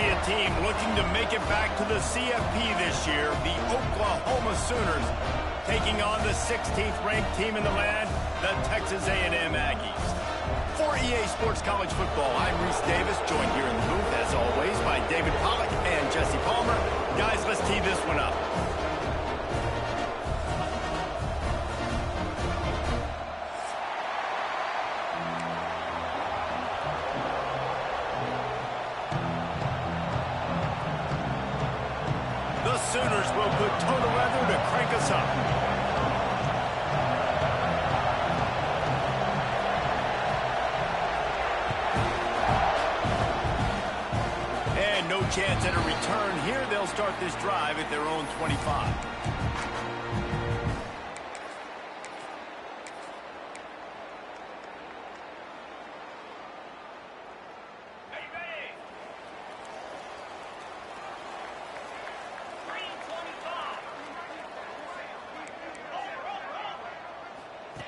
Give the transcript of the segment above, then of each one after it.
see a team looking to make it back to the CFB this year, the Oklahoma Sooners, taking on the 16th ranked team in the land, the Texas A&M Aggies. For EA Sports College Football, I'm Reese Davis, joined here in the booth, as always, by David Pollack and Jesse Palmer. Guys, let's tee this one up. The Sooners will put toe to leather to crank us up. And no chance at a return here. They'll start this drive at their own 25.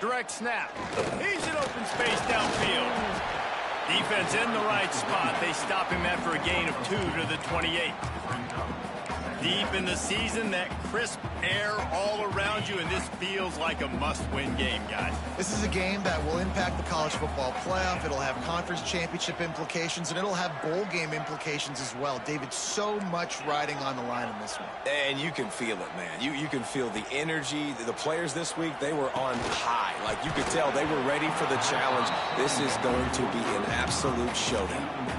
Direct snap. He's in open space downfield. Defense in the right spot. They stop him after a gain of 2 to the 28. Deep in the season, that crisp air all around you, and this feels like a must-win game, guys. This is a game that will impact the college football playoff. It'll have conference championship implications, and it'll have bowl game implications as well. David, so much riding on the line in this one. And you can feel it, man. You can feel the energy. The players this week, they were on high. Like, you could tell they were ready for the challenge. This is going to be an absolute showdown.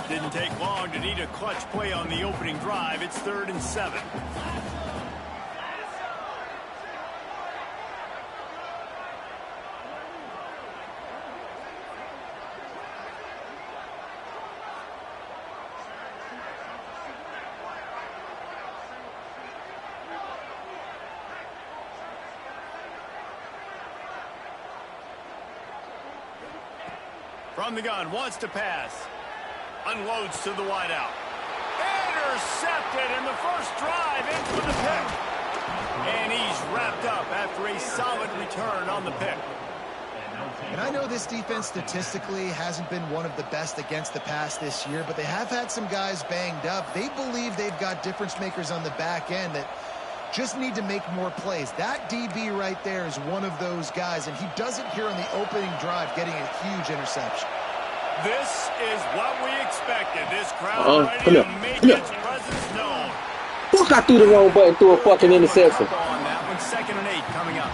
Didn't take long to need a clutch play on the opening drive. It's 3rd and 7. From the gun, wants to pass. Unloads to the wideout. Intercepted in the first drive in for the pick. And he's wrapped up after a solid return on the pick. And I know this defense statistically hasn't been one of the best against the pass this year, but they have had some guys banged up. They believe they've got difference makers on the back end that just need to make more plays. That DB right there is one of those guys, and he does it here on the opening drive, getting a huge interception. This is what we expected. This crowd ready to make its presence known. Fuck, I threw the wrong button, threw a fucking interception. On that one, 2nd and 8 coming up.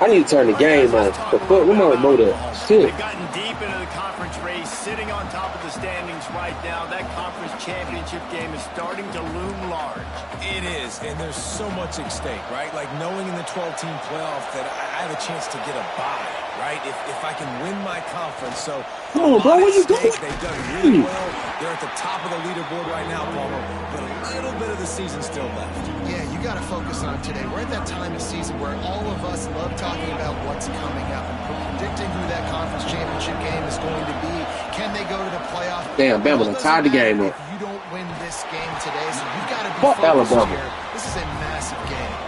I need to turn the game on. The fuck, we might know that. Shit. They've gotten deep into the conference race, sitting on top of the standings right now. That conference championship game is starting to loom large. It is, and there's so much at stake, right? Like knowing in the 12-team playoff that I have a chance to get a bye, right? If I can win my conference. So, come on, bro, where you going? They've done really well. They're at the top of the leaderboard right now, Palmer, but a little bit of the season still left. Yeah, you got to focus on today. We're at that time of season where all of us love talking about what's coming up and predicting who that conference championship game is going to be. Can they go to the playoff? Damn, Bama done tied the game up. You don't win this game today, so you've got to be focused focused Alabama here. This is a massive game.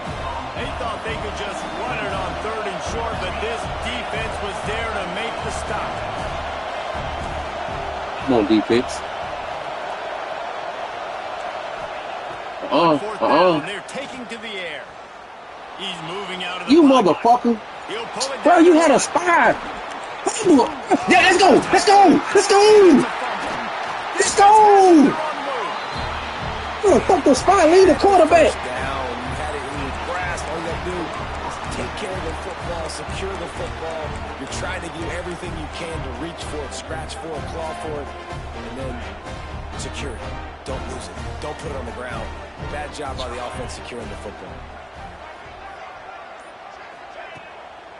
They thought they could just run it on 3rd and short, but this defense was there to make the stop. Come on, defense. They're taking to the air. He's moving out of the You pocket. motherfucker. He'll pull it Bro, down. you had a spy. Yeah, let's go. Let's go. Let's go. Let's go. Oh, fuck the spy. Lead the quarterback. Down. You had it in your grasp. All you got to do is take care of the football, secure the football. You're trying to do everything you can to reach for it, scratch for it, claw for it, and then secure it. Don't lose it. Don't put it on the ground. Bad job by the offense securing the football.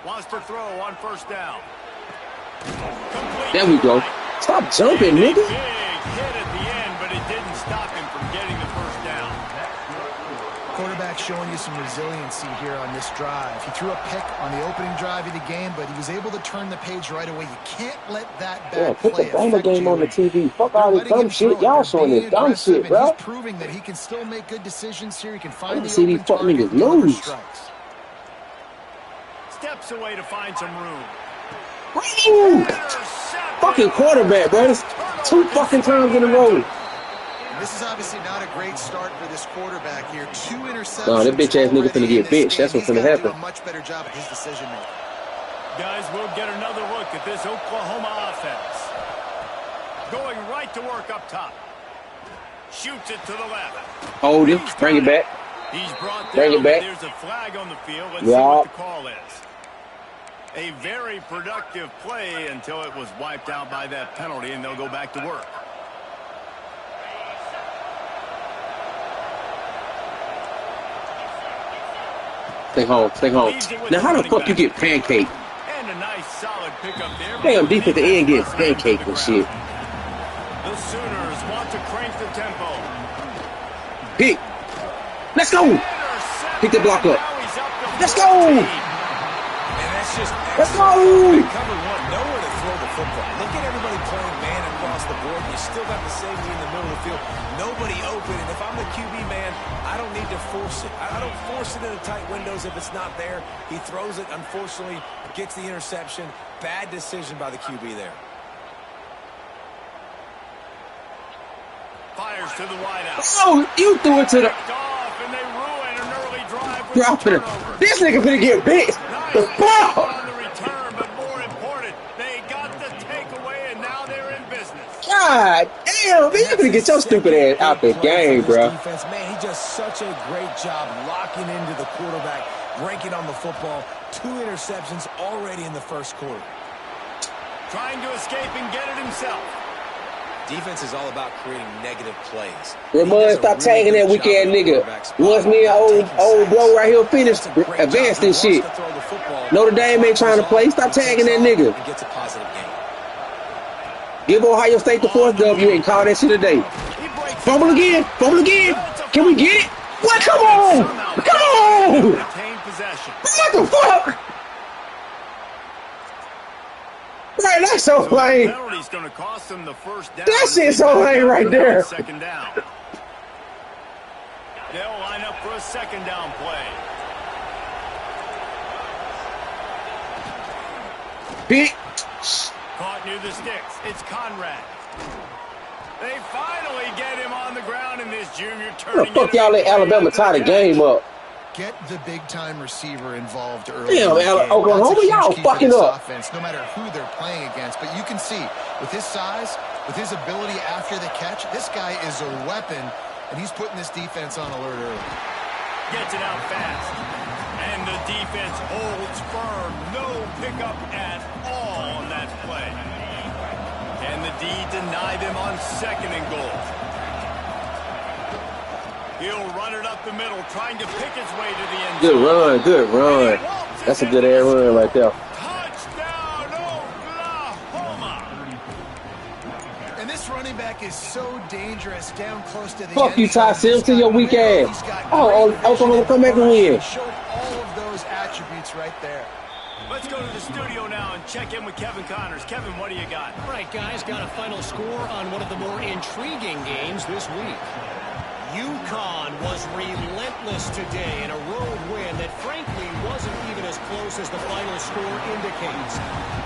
Wants to throw on 1st down. Complete. There we go. Stop jumping, nigga. Big hit at the end, but it didn't stop him from getting the 1st down. Quarterback showing you some resiliency here on this drive. He threw a pick on the opening drive of the game, but he was able to turn the page right away. You can't let that bad put play the Bama game on the TV. Fuck all this letting dumb him shit. throw. Y'all They're showing being this dumb aggressive, shit, and bro. He's proving that he can still make good decisions here. He can find I the see these open fuck target niggas and deliver lose. strikes. Steps away to find some room. Fucking quarterback, bro. 2 fucking times in a row. This is obviously not a great start for this quarterback here. 2 interceptions. No, that bitch ass nigga finna get benched. That's what's finna happen. Do a much better job at his decision making. Guys, we'll get another look at this Oklahoma offense. Going right to work up top. Shoots it to the left. Hold him. Bring it back. He's brought Bring it back. There's a flag on the field. Let's see what the call is. A very productive play until it was wiped out by that penalty, and they'll go back to work. Stay home. Stay home. Now, how the fuck you get pancake? And a nice solid pickup there. Damn, defensive end gets pancake and shit. The Sooners want to crank the tempo. Pick. Let's go. Pick the block up. Let's go. And that's just Let's go. cover one. Nowhere to throw the football. Look at everybody playing man across the board. You still got the safety in the middle of the field. Nobody open. And if I'm the QB, man, I don't need to force it. I don't force it in the tight windows if it's not there. He throws it, unfortunately, gets the interception. Bad decision by the QB there. Fires to the wideout. Oh, you threw it to the... Off, and they ruin an early drive with Dropping it. This nigga finna get bit. The nice fuck? on the return, but more important, they got the takeaway, and now they're in business. God damn, man, you finna get your stupid ass out the game, bro. Defense, man, he does such a great job locking into the quarterback, breaking on the football. 2 interceptions already in the first quarter. Trying to escape and get it himself. Defense is all about creating negative plays. Ramon, stop tagging that weak ass nigga. Once me and old bro right here finished advanced and shit. Notre Dame ain't trying to play. Stop tagging that nigga. And gets a positive game. Give Ohio State the 4th W and call that shit a day. Fumble again. Fumble again. Can we get it? What? Come on. Come on. Retain possession. What the fuck? Right, that's so lame. Penalty's going to cost them the first down. That shit's so lame right there. Second down. They'll line up for a second down play. Big. Caught near the sticks. It's Conrad. They finally get him on the ground in this junior turning. What the fuck y'all let Alabama tie the game up? Get the big-time receiver involved early. Damn, Oklahoma, y'all fucking up. Offense, no matter who they're playing against. But you can see, with his size, with his ability after the catch, this guy is a weapon, and he's putting this defense on alert early. Gets it out fast. And the defense holds firm. No pickup at all on that play. Can the D deny them on 2nd and goal? He'll run it up the middle, trying to pick his way to the end zone. Good run, good run. That's a good air run right there. Touchdown, Oklahoma! And this running back is so dangerous down close to the Fuck you, end Ty zone. Sims, to your weak ass. Oh, Oklahoma come back and win. Showed all of those attributes right there. Let's go to the studio now and check in with Kevin Connors. Kevin, what do you got? All right, guys, got a final score on one of the more intriguing games this week. UConn was relentless today in a road win that frankly wasn't even as close as the final score indicates.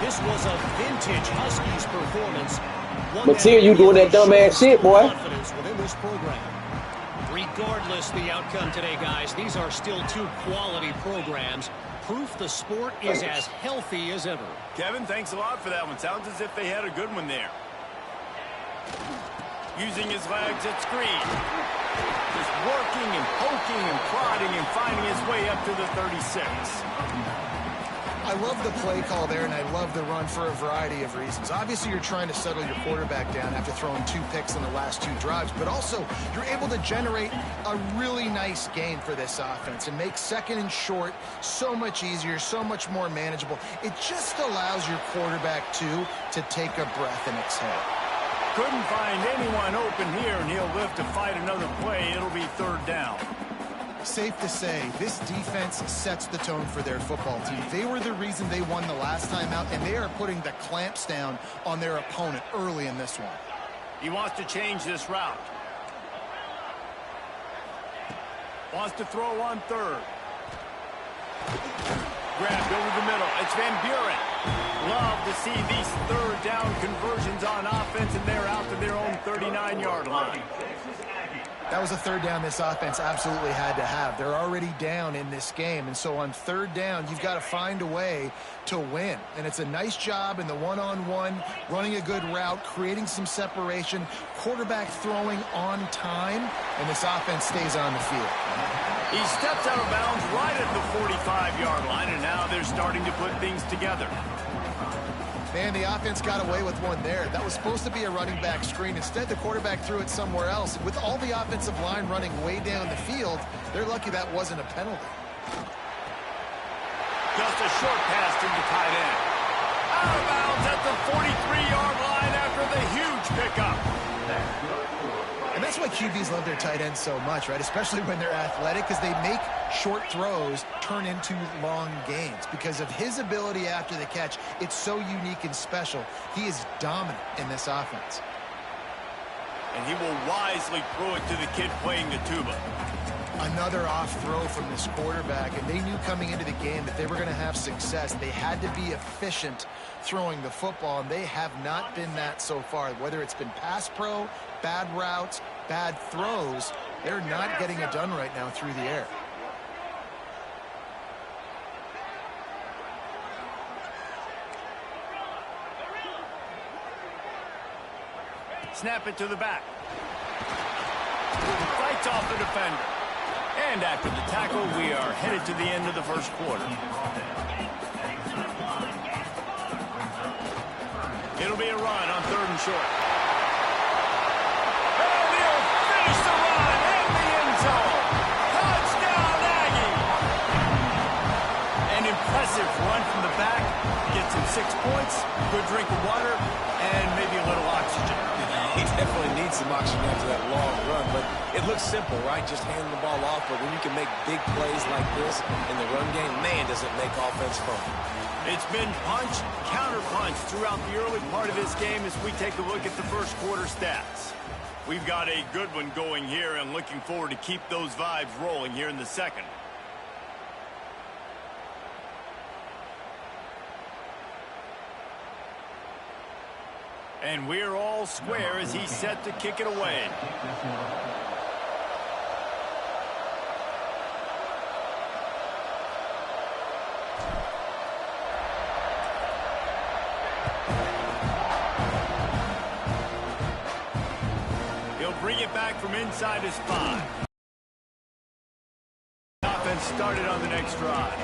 This was a vintage Huskies performance. Material, you doing that dumbass shit, boy. Confidence within this program. Regardless the outcome today, guys, these are still 2 quality programs. Proof the sport is as healthy as ever. Kevin, thanks a lot for that one. Sounds as if they had a good one there. Using his legs at screen. Just working and poking and prodding and finding his way up to the 36. I love the play call there, and I love the run for a variety of reasons. Obviously, you're trying to settle your quarterback down after throwing 2 picks in the last 2 drives, but also you're able to generate a really nice game for this offense and make 2nd and short so much easier, so much more manageable. It just allows your quarterback, too, to take a breath and exhale. Couldn't find anyone open here, and he'll live to fight another play. It'll be 3rd down. Safe to say, this defense sets the tone for their football team. They were the reason they won the last time out, and they are putting the clamps down on their opponent early in this one. He wants to change this route. Wants to throw on 3rd. Grabbed over the middle. It's Van Buren. Love to see these 3rd down conversions on offense. defense, and they're out to their own 39-yard line. That was a third down this offense absolutely had to have. They're already down in this game, and so on third down, you've got to find a way to win. And it's a nice job in the one-on-one, running a good route, creating some separation, quarterback throwing on time, and this offense stays on the field. He steps out of bounds right at the 45-yard line, and now they're starting to put things together. Man, the offense got away with one there. That was supposed to be a running back screen. Instead, the quarterback threw it somewhere else. With all the offensive line running way down the field, they're lucky that wasn't a penalty. Just a short pass to the tight end. Out of bounds at the 43-yard line after the huge pickup. And that's why QBs love their tight ends so much, right? Especially when they're athletic, because they make short throws turn into long gains. Because of his ability after the catch, it's so unique and special. He is dominant in this offense. And he will wisely throw it to the kid playing the tuba. Another off throw from this quarterback, and they knew coming into the game that they were going to have success. They had to be efficient throwing the football, and they have not been that so far. Whether it's been pass pro, bad routes, bad throws, they're not getting it done right now through the air. Snap it to the back. Fights off the defender. And after the tackle, we are headed to the end of the first quarter. It'll be a run on 3rd and short. And he'll finish the run in the end zone. Touchdown, Aggie! An impressive run from the back. Gets him 6 points, good drink of water, and maybe a little oxygen. He definitely needs some oxygen after that long run, but it looks simple, right? Just handing the ball off, but when you can make big plays like this in the run game, man, does it make offense fun. It's been punch, counter punch throughout the early part of this game as we take a look at the first quarter stats. We've got a good one going here and looking forward to keep those vibes rolling here in the second. And we're all square as he's set to kick it away. He'll bring it back from inside his 5. Offense started on the next drive.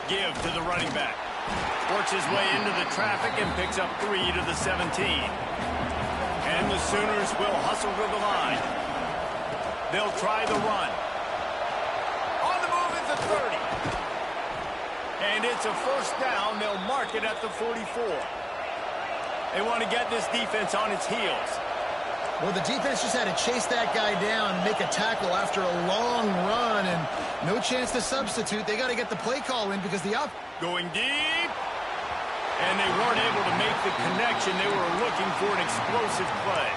Give to the running back. Works his way into the traffic and picks up 3 to the 17. And the Sooners will hustle to the line. They'll try the run. On the move at the 30. And it's a first down. They'll mark it at the 44. They want to get this defense on its heels. Well, the defense just had to chase that guy down, make a tackle after a long run, and no chance to substitute. They got to get the play call in because the up going deep. And they weren't able to make the connection. They were looking for an explosive play.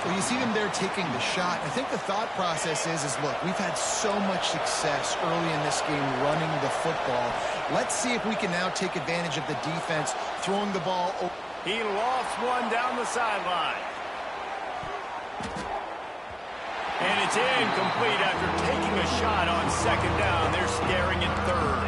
Well, you see them there taking the shot. I think the thought process is look, we've had so much success early in this game running the football. Let's see if we can now take advantage of the defense throwing the ball. He lost one down the sideline. And it's incomplete after taking a shot on 2nd down. They're staring at 3rd.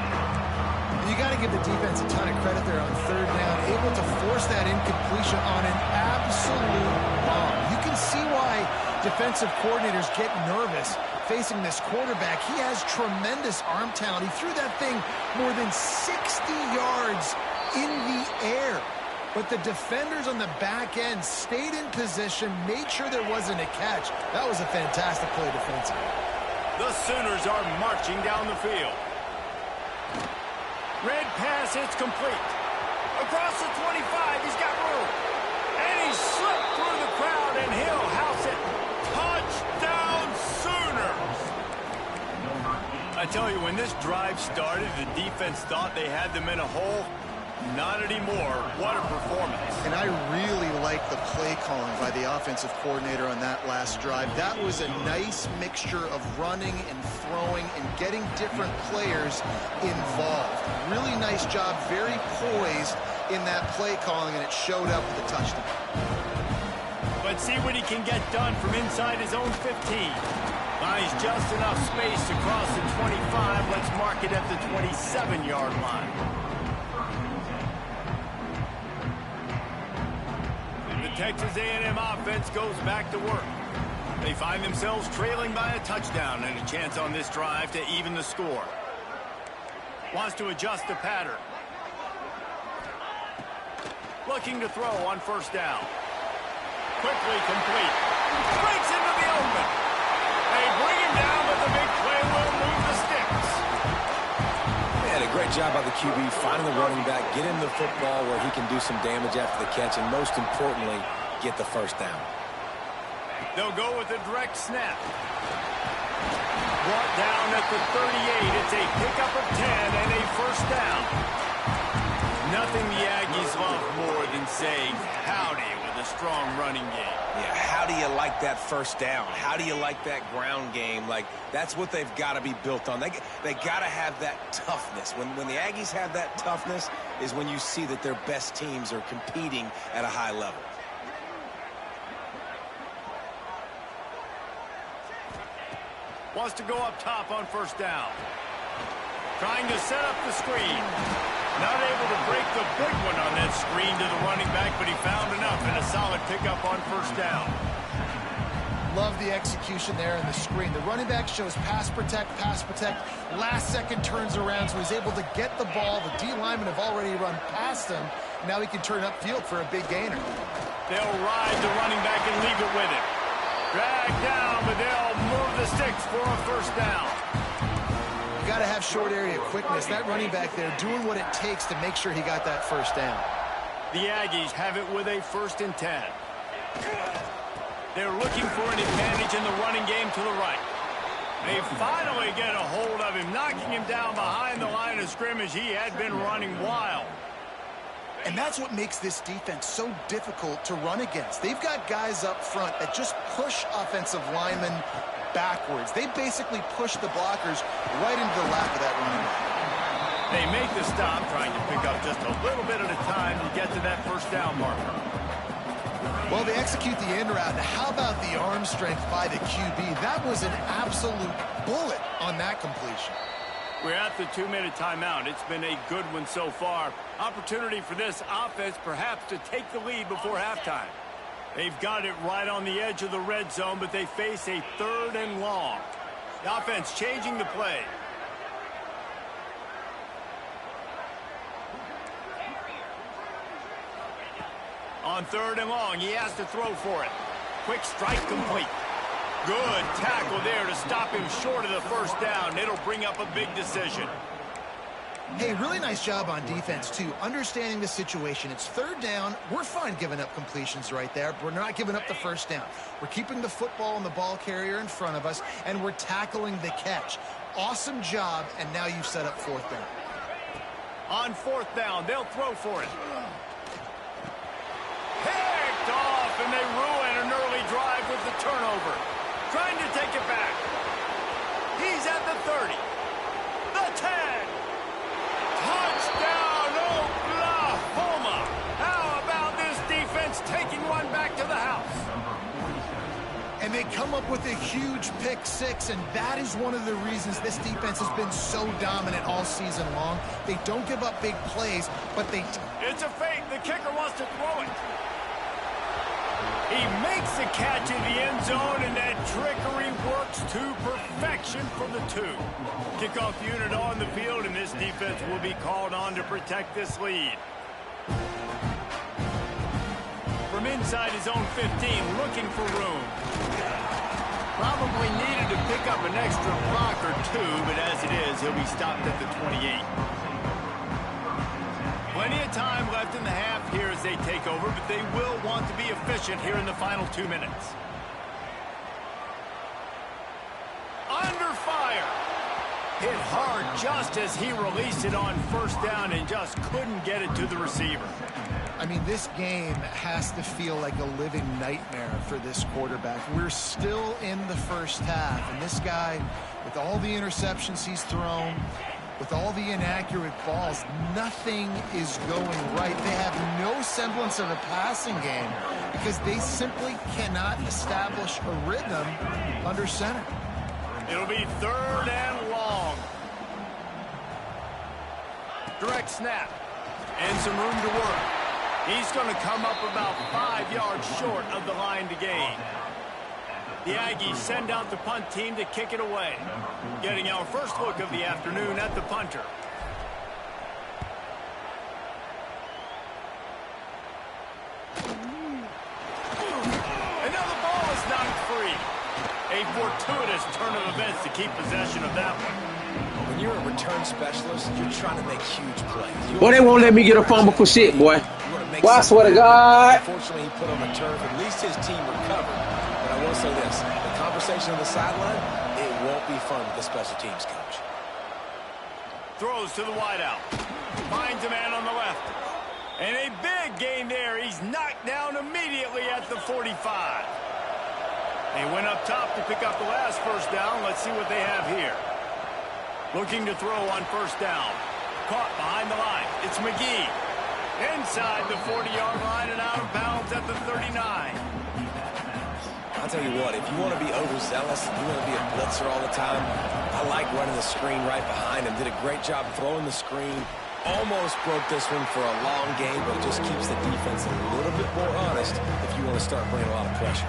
You got to give the defense a ton of credit there on 3rd down, able to force that incompletion on an absolute bomb. You can see why defensive coordinators get nervous facing this quarterback. He has tremendous arm talent. He threw that thing more than 60 yards in the air. But the defenders on the back end stayed in position, made sure there wasn't a catch. That was a fantastic play defensively. The Sooners are marching down the field. Red pass, it's complete. Across the 25, he's got room. And he slipped through the crowd, and he'll house it. Touchdown, Sooners! I tell you, when this drive started, the defense thought they had them in a hole. Not anymore. What a performance. And I really like the play calling by the offensive coordinator on that last drive. That was a nice mixture of running and throwing and getting different players involved. Really nice job, very poised in that play calling, and it showed up with a touchdown. Let's see what he can get done from inside his own 15. Finds just enough space to cross the 25. Let's mark it at the 27-yard line. The Texas A&M offense goes back to work. They find themselves trailing by a touchdown and a chance on this drive to even the score. Wants to adjust the pattern. Looking to throw on first down. Quickly complete. Breaks into the open. They bring him down, but the big play will move the sticks. Man, a great job by the QB finding the running back, get him the football where he can do some damage after the catch, and most importantly, get the first down. They'll go with a direct snap. Brought down at the 38. It's a pickup of 10 and a first down. Nothing the Aggies love more than saying howdy with a strong running game. Yeah, how do you like that first down? How do you like that ground game? Like, that's what they've got to be built on. They got to have that toughness. When the Aggies have that toughness is when you see that their best teams are competing at a high level. Wants to go up top on first down. Trying to set up the screen. Not able to break the big one on that screen to the running back, but he found enough and a solid pickup on first down. Love the execution there in the screen. The running back shows pass protect, last second turns around, so he's able to get the ball. The D linemen have already run past him. Now he can turn upfield for a big gainer. They'll ride the running back and leave it with him. Drag down, but they'll move the sticks for a first down. You got to have short area quickness. That running back there doing what it takes to make sure he got that first down. The Aggies have it with a 1st and 10. They're looking for an advantage in the running game to the right. They finally get a hold of him, knocking him down behind the line of scrimmage. He had been running wild. And that's what makes this defense so difficult to run against. They've got guys up front that just push offensive linemen backwards. They basically push the blockers right into the lap of that running back. They make the stop, trying to pick up just a little bit at a time to get to that first down marker. Well, they execute the end route. How about the arm strength by the QB? That was an absolute bullet on that completion. We're at the 2-minute timeout. It's been a good one so far. Opportunity for this offense perhaps to take the lead before halftime. They've got it right on the edge of the red zone, but they face a 3rd and long. The offense changing the play. On 3rd and long, he has to throw for it. Quick strike complete. Good tackle there to stop him short of the first down. It'll bring up a big decision. Hey, really nice job on defense, too. Understanding the situation. It's 3rd down. We're fine giving up completions right there, but we're not giving up the first down. We're keeping the football and the ball carrier in front of us, and we're tackling the catch. Awesome job, and now you've set up 4th down. On 4th down, they'll throw for it. Picked off, and they ruin an early drive with the turnover. Trying to take it back. He's at the 30. The 10. Touchdown, Oklahoma. How about this defense taking one back to the house? And they come up with a huge pick 6, and that is one of the reasons this defense has been so dominant all season long. They don't give up big plays, but they... It's a fake. The kicker wants to throw it. He makes the catch in the end zone, and that trickery works to perfection for the 2. Kickoff unit on the field, and this defense will be called on to protect this lead. From inside his own 15, looking for room. Probably needed to pick up an extra block or 2, but as it is, he'll be stopped at the 28. Plenty of time left in the half here as they take over, but they will want to be efficient here in the final 2 minutes. Under fire. Hit hard just as he released it on first down and just couldn't get it to the receiver. I mean, this game has to feel like a living nightmare for this quarterback. We're still in the first half, and this guy, with all the interceptions he's thrown, with all the inaccurate balls, nothing is going right. They have no semblance of a passing game because they simply cannot establish a rhythm under center. It'll be 3rd and long. Direct snap and some room to work. He's going to come up about 5 yards short of the line to gain. The Aggies send out the punt team to kick it away. Getting our first look of the afternoon at the punter. And now the ball is knocked free. A fortuitous turn of events to keep possession of that one. When you're a return specialist, you're trying to make huge plays. Boy, they won't let me get a fumble for shit, boy. Boy, I swear to God. Unfortunately, he put on the turf. At least his team recovered. But I will say this. The conversation on the sideline, it won't be fun with the special teams coach. Throws to the wideout. Finds a man on the left. And a big gain there. He's knocked down immediately at the 45. They went up top to pick up the last first down. Let's see what they have here. Looking to throw on first down. Caught behind the line. It's McGee. Inside the 40-yard line and out of bounds at the 39. I'll tell you what, if you want to be overzealous, if you want to be a blitzer all the time, I like running the screen right behind him. Did a great job throwing the screen. Almost broke this one for a long game, but it just keeps the defense a little bit more honest if you want to start bringing a lot of pressure.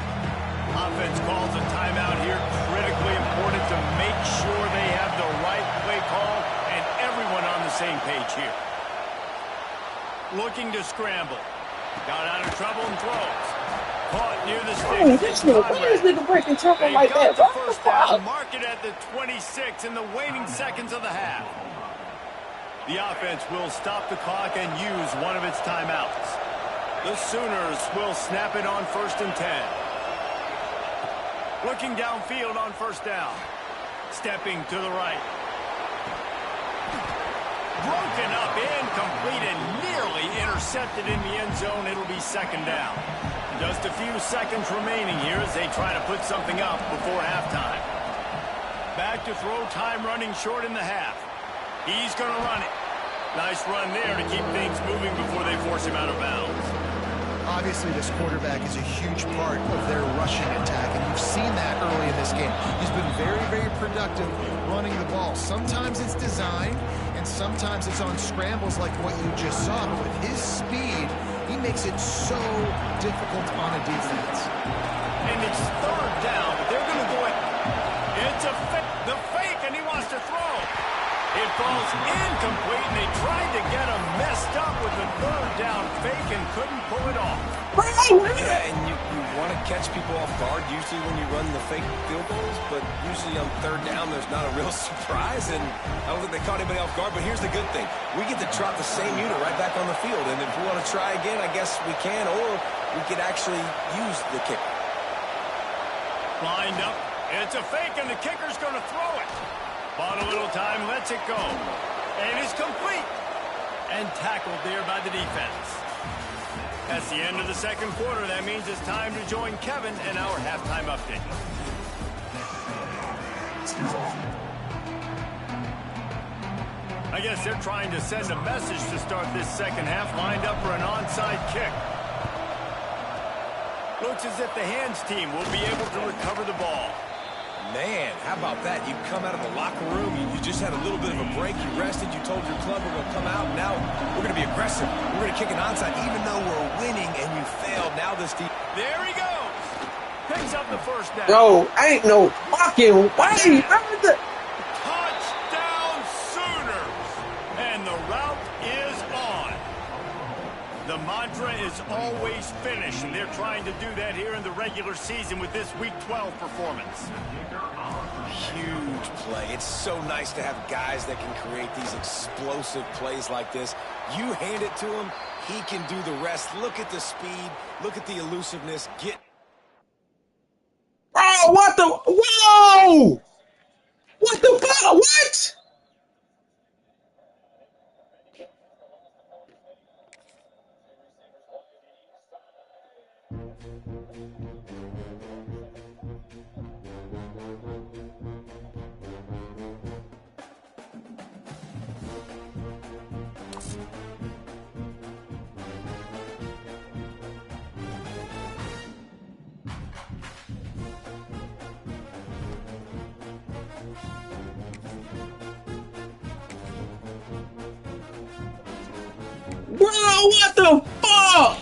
Offense calls a timeout here. Critically important to make sure they have the right play call and everyone on the same page here. Looking to scramble. Got out of trouble and throws. Caught near the stick. Why is nigga breaking tackle like that? The first down, mark it at the 26 in the waning seconds of the half. The offense will stop the clock and use one of its timeouts. The Sooners will snap it on 1st and 10. Looking downfield on first down. Stepping to the right. Broken up, incomplete, and nearly intercepted in the end zone. It'll be 2nd down. Just a few seconds remaining here as they try to put something up before halftime. Back to throw, time running short in the half. He's going to run it. Nice run there to keep things moving before they force him out of bounds. Obviously, this quarterback is a huge part of their rushing attack, and you've seen that early in this game. He's been very, very productive running the ball. Sometimes it's designed, and sometimes it's on scrambles like what you just saw. But with his speed, he makes it so difficult on a defense. And it's 3rd down. They're going to go it. It's the fake, and he wants to throw. It falls incomplete, and they tried to get him messed up with the 3rd down fake and couldn't pull it off. Yeah, and you want to catch people off guard usually when you run the fake field goals, but usually on 3rd down there's not a real surprise, and I don't think they caught anybody off guard. But here's the good thing. We get to trot the same unit right back on the field, and if we want to try again, I guess we can, or we could actually use the kicker. Lined up. It's a fake, and the kicker's going to throw it. Bought a little time, lets it go. And it's complete. And tackled there by the defense. That's the end of the 2nd quarter. That means it's time to join Kevin and our halftime update. I guess they're trying to send a message to start this 2nd half. Lined up for an onside kick. Looks as if the hands team will be able to recover the ball. Man, how about that? You come out of the locker room, you just had a little bit of a break, you rested, you told your club we're going to come out, now we're going to be aggressive. We're going to kick an onside, even though we're winning and you failed. Now this team... There he goes. Picks up the first down. Yo, ain't no fucking way. Touchdown Sooners. And the route is on. The mantra is always finish, and they're trying to do that here in the regular season with this Week 12 performance. Huge play. It's so nice to have guys that can create these explosive plays like this. You hand it to him, he can do the rest. Look at the speed. Look at the elusiveness. Oh, what the? Whoa! What the fuck? What? what the fuck?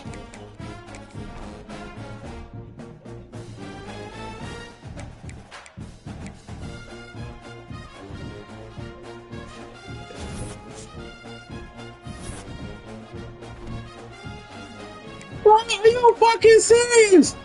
Bro, are you fucking serious?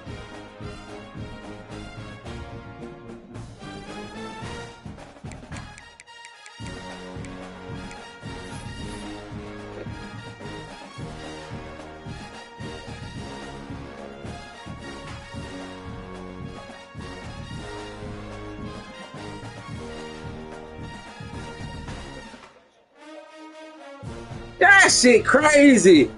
That shit crazy.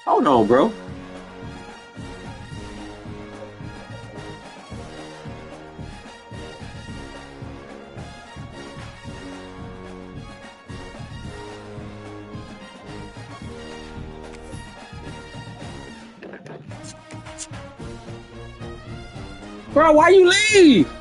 Hold on, bro. Bro, why you leave?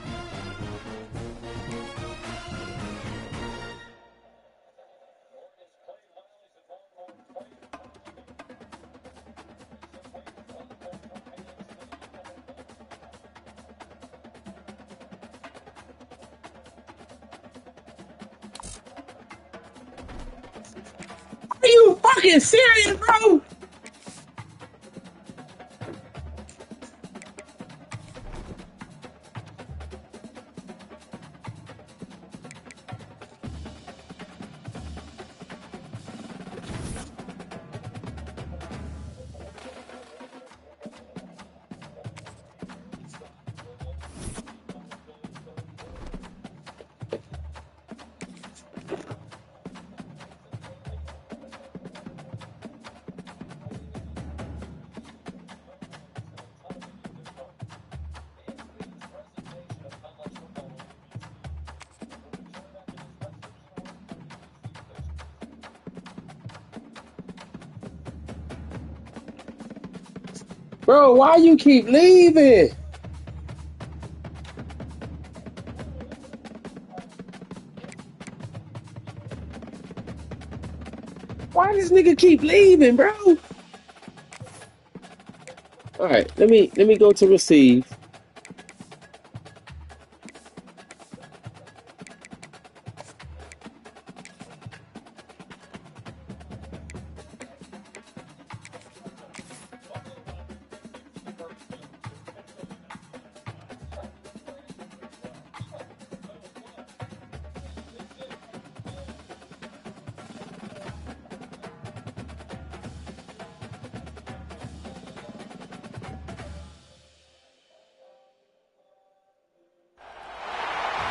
Are you fucking serious, bro? Bro, why you keep leaving? Why this nigga keep leaving, bro? All right, let me go to receive.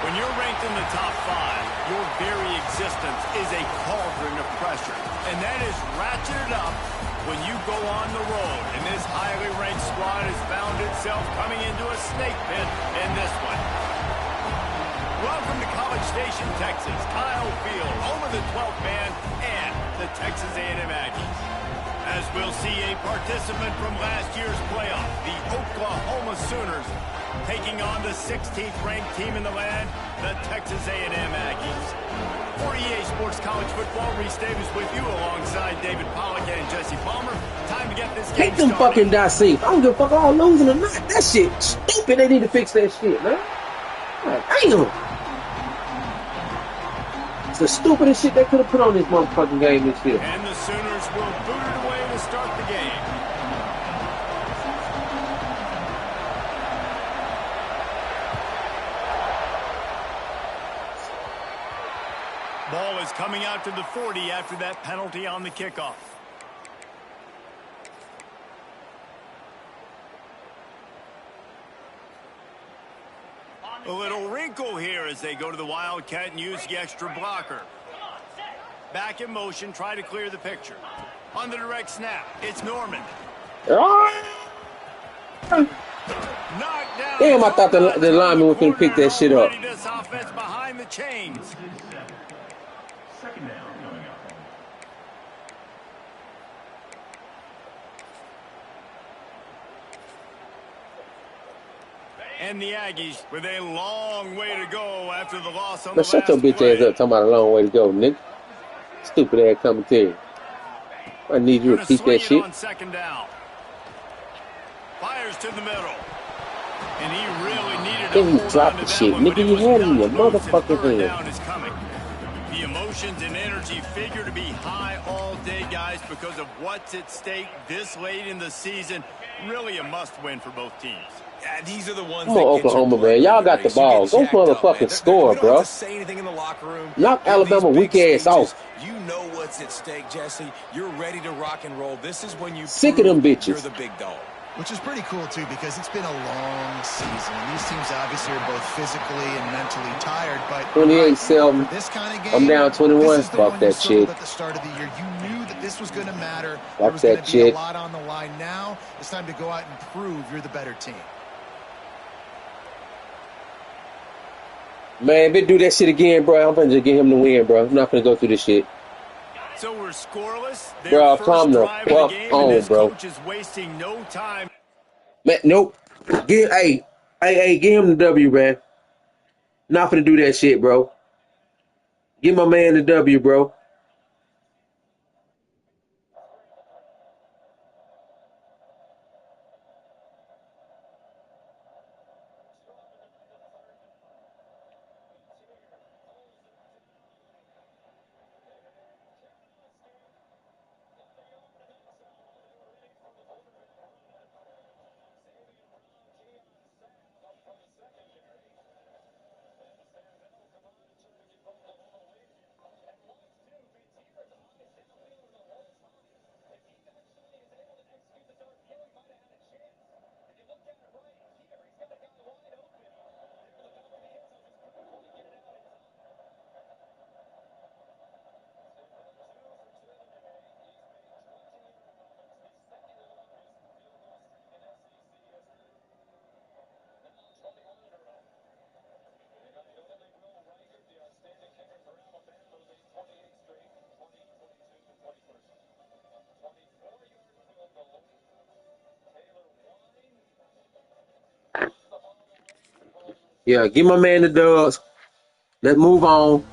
When you're ranked in the top 5, your very existence is a cauldron of pressure. And that is ratcheted up when you go on the road. And this highly ranked squad has found itself coming into a snake pit in this one. Welcome to College Station, Texas, Kyle Field, home of the 12th man and the Texas A&M Aggies. As we'll see a participant from last year's playoff, the Oklahoma Sooners, taking on the 16th ranked team in the land, the Texas A&M Aggies. For EA Sports College Football, Reese Davis with you alongside David Pollack and Jesse Palmer. Time to get this game Take them started. fucking dot safe. I don't give a fuck all losing or not. That shit stupid. They need to fix that shit, man. God damn. It's the stupidest shit they could have put on this motherfucking game this year. And the Sooners will boot it away to start the game. Ball is coming out to the 40 after that penalty on the kickoff. A little wrinkle here as they go to the Wildcat and use the extra blocker. Back in motion, try to clear the picture. On the direct snap, it's Norman. Knocked down. Damn, I thought the lineman was going to pick that shit up. This offense behind the chains. And the Aggies with a long way to go after the loss on the last play. Shut your bitch ass up talking about a long way to go, nigga. Stupid ass commentary. I need you to repeat that shit. On second down. Fires to the middle. And he really needed Then he dropped the shit. Nigga, you had me a motherfucking hand. The emotions and energy figure to be high all day, guys, because of what's at stake this late in the season. Really a must-win for both teams. Yeah, these are the ones. Come on, Oklahoma, man. Y'all got the ball. Go motherfucking score, bro. Knock Alabama weak ass off. You know what's at stake, Jesse. You're ready to rock and roll. This is when you sick of them bitches. You're the big dog. Which is pretty cool, too, because it's been a long season. These teams obviously are both physically and mentally tired, but 28-7. This kind of game, I'm down 21. Fuck that shit. At the start of the year, you knew that this was going to matter. Fuck there was that going to be shit. a lot on the line. Now it's time to go out and prove you're the better team. Man, if they do that shit again, bro, I'm gonna just get him to win, bro. I'm not gonna go through this shit. So we're scoreless. Bro, calm the fuck on, bro. Coach is wasting no time. Man, nope. Hey, give him the W, man. Not gonna do that shit, bro. Give my man the W, bro. Yeah, give my man the dubs. Let's move on.